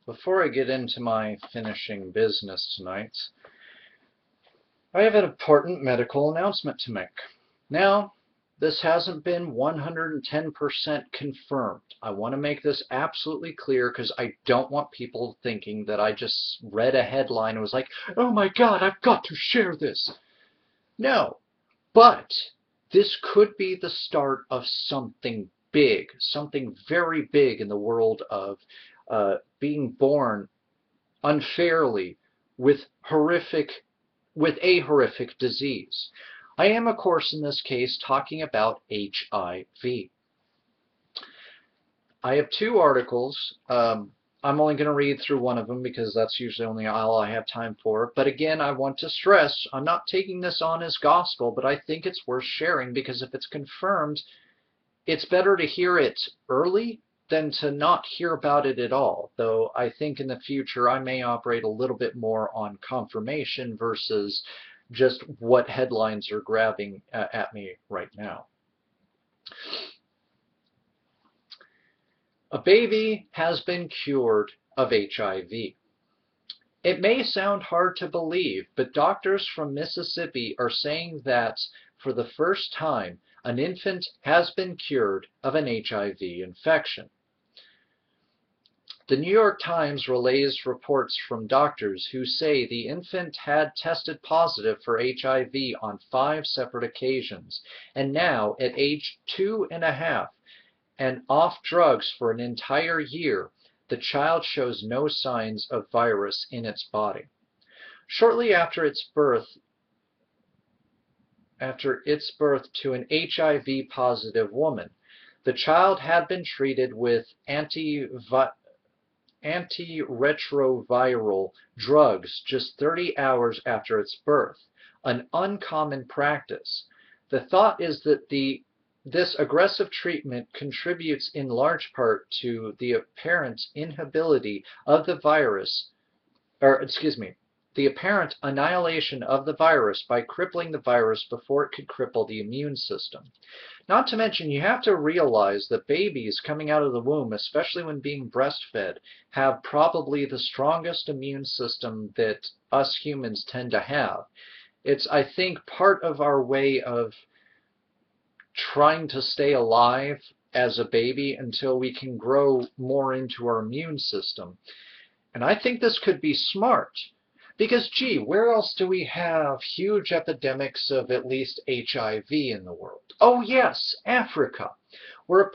Before I get into my finishing business tonight, I have an important medical announcement to make. Now, this hasn't been 110% confirmed. I want to make this absolutely clear because I don't want people thinking that I just read a headline and was like, oh my God, I've got to share this. No, but this could be the start of something big, something very big in the world of being born unfairly with a horrific disease. I am, of course, in this case talking about HIV. I have two articles. I'm only going to read through one of them because that's usually only all I have time for. But again, I want to stress, I'm not taking this on as gospel, but I think it's worth sharing because if it's confirmed, it's better to hear it early than to not hear about it at all, though I think in the future I may operate a little bit more on confirmation versus just what headlines are grabbing at me right now. A baby has been cured of HIV. It may sound hard to believe, but doctors from Mississippi are saying that for the first time, an infant has been cured of an HIV infection. The New York Times relays reports from doctors who say the infant had tested positive for HIV on 5 separate occasions, and now, at age 2.5 and off drugs for an entire year, the child shows no signs of virus in its body. Shortly after its birth to an HIV-positive woman, the child had been treated with antiretroviral drugs just 30 hours after its birth, an uncommon practice. The thought is that this aggressive treatment contributes in large part to the apparent inability of the virus, the apparent annihilation of the virus by crippling the virus before it could cripple the immune system. Not to mention, you have to realize that babies coming out of the womb, especially when being breastfed, have probably the strongest immune system that us humans tend to have. It's, I think, part of our way of trying to stay alive as a baby until we can grow more into our immune system. And I think this could be smart. Because, gee, where else do we have huge epidemics of at least HIV in the world? Oh, yes, Africa, where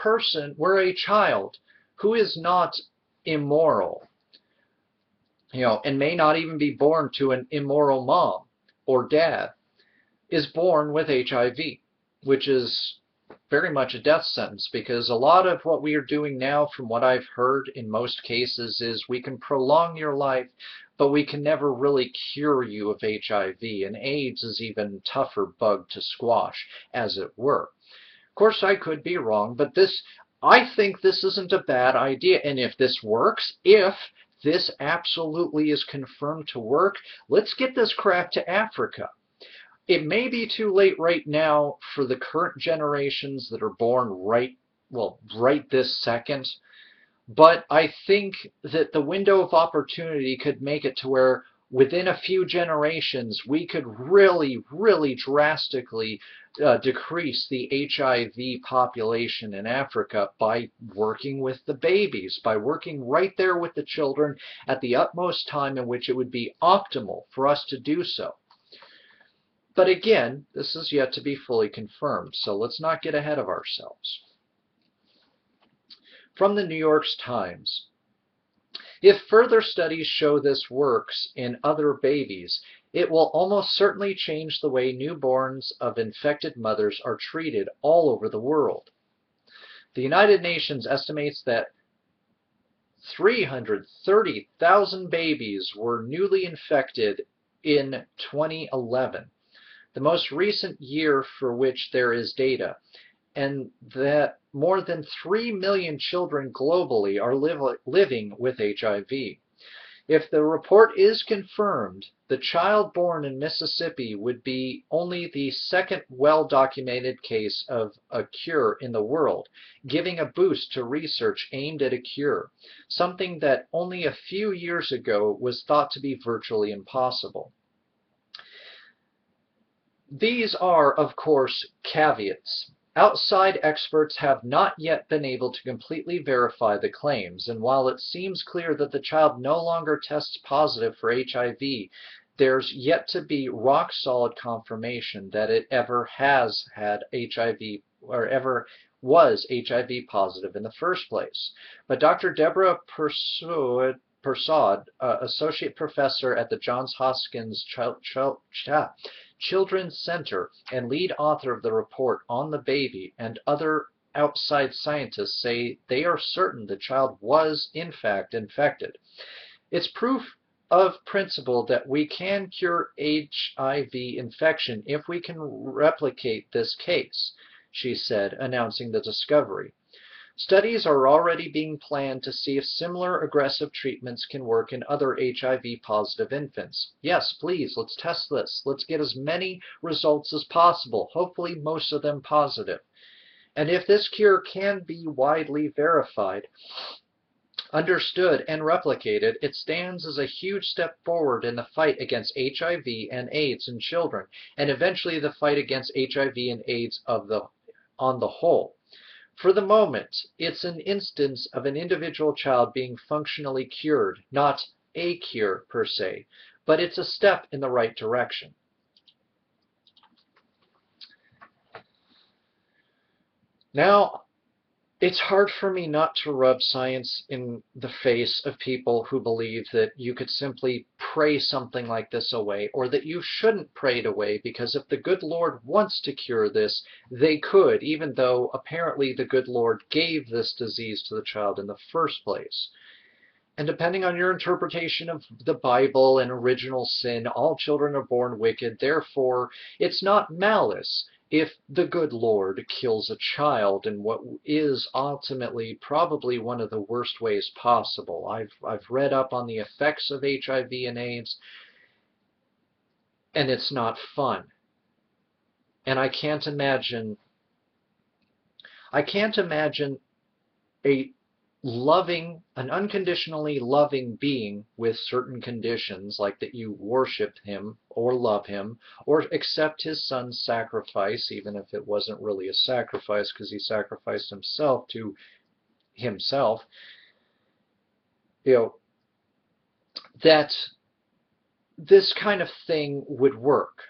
a child who is not immoral, and may not even be born to an immoral mom or dad, is born with HIV, which is very much a death sentence, because a lot of what we are doing now, from what I've heard in most cases, is we can prolong your life, but we can never really cure you of HIV, and AIDS is even tougher bug to squash, as it were. Of course, I could be wrong, but I think this isn't a bad idea, and if this works, if this absolutely is confirmed to work, let's get this crap to Africa. It may be too late right now for the current generations that are born right this second, but I think that the window of opportunity could make it to where within a few generations we could really, really drastically decrease the HIV population in Africa by working with the babies, by working right there with the children at the utmost time in which it would be optimal for us to do so. But again, this is yet to be fully confirmed, so let's not get ahead of ourselves. From the New York Times, if further studies show this works in other babies, it will almost certainly change the way newborns of infected mothers are treated all over the world. The United Nations estimates that 330,000 babies were newly infected in 2011. The most recent year for which there is data, and that more than 3 million children globally are living with HIV. If the report is confirmed, the child born in Mississippi would be only the second well-documented case of a cure in the world, giving a boost to research aimed at a cure, something that only a few years ago was thought to be virtually impossible. These are, of course, caveats. Outside experts have not yet been able to completely verify the claims, and while it seems clear that the child no longer tests positive for HIV, there's yet to be rock-solid confirmation that it ever has had HIV or ever was HIV positive in the first place. But Dr. Deborah Persaud, Associate Professor at the Johns Hopkins Children's Center and lead author of the report on the baby, and other outside scientists say they are certain the child was in fact infected. It's proof of principle that we can cure HIV infection if we can replicate this case, she said, announcing the discovery. Studies are already being planned to see if similar aggressive treatments can work in other HIV-positive infants. Yes, please, let's test this. Let's get as many results as possible, hopefully most of them positive. And if this cure can be widely verified, understood, and replicated, it stands as a huge step forward in the fight against HIV and AIDS in children, and eventually the fight against HIV and AIDS on the whole. For the moment, it's an instance of an individual child being functionally cured, not a cure per se, but it's a step in the right direction. Now, it's hard for me not to rub science in the face of people who believe that you could simply pray something like this away, or that you shouldn't pray it away, because if the good Lord wants to cure this, they could, even though apparently the good Lord gave this disease to the child in the first place. And depending on your interpretation of the Bible and original sin, all children are born wicked, therefore it's not malice if the good Lord kills a child in what is ultimately probably one of the worst ways possible. I've read up on the effects of HIV and AIDS, and it's not fun. And I can't imagine an unconditionally loving being with certain conditions, like that you worship him or love him or accept his son's sacrifice, even if it wasn't really a sacrifice because he sacrificed himself to himself, that this kind of thing would work.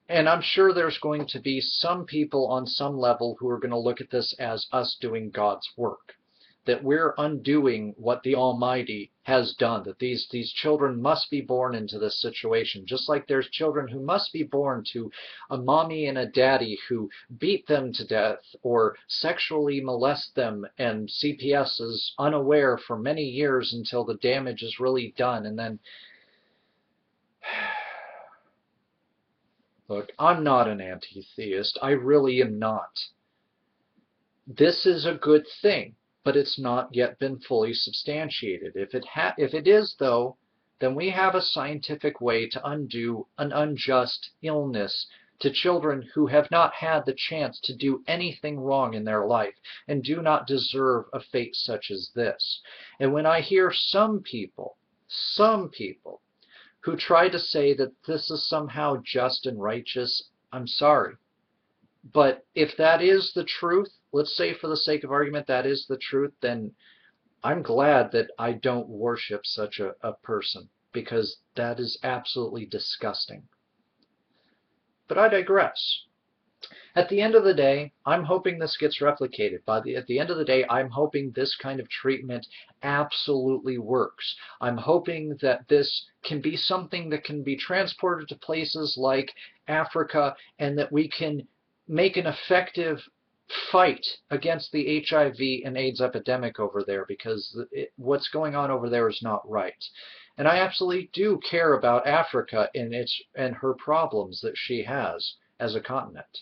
And I'm sure there's going to be some people on some level who are going to look at this as us doing God's work, that we're undoing what the Almighty has done, that these children must be born into this situation, just like there's children who must be born to a mommy and a daddy who beat them to death or sexually molest them, and CPS is unaware for many years until the damage is really done, and then look, I'm not an anti-theist. I really am not. This is a good thing, but it's not yet been fully substantiated. If it is, though, then we have a scientific way to undo an unjust illness to children who have not had the chance to do anything wrong in their life and do not deserve a fate such as this. And when I hear some people who try to say that this is somehow just and righteous, I'm sorry. But if that is the truth, let's say for the sake of argument that is the truth, then I'm glad that I don't worship such a person, because that is absolutely disgusting. But I digress. At the end of the day, I'm hoping this gets replicated. At the end of the day, I'm hoping this kind of treatment absolutely works. I'm hoping that this can be something that can be transported to places like Africa, and that we can make an effective fight against the HIV and AIDS epidemic over there, because what's going on over there is not right. And I absolutely do care about Africa and her problems that she has as a continent.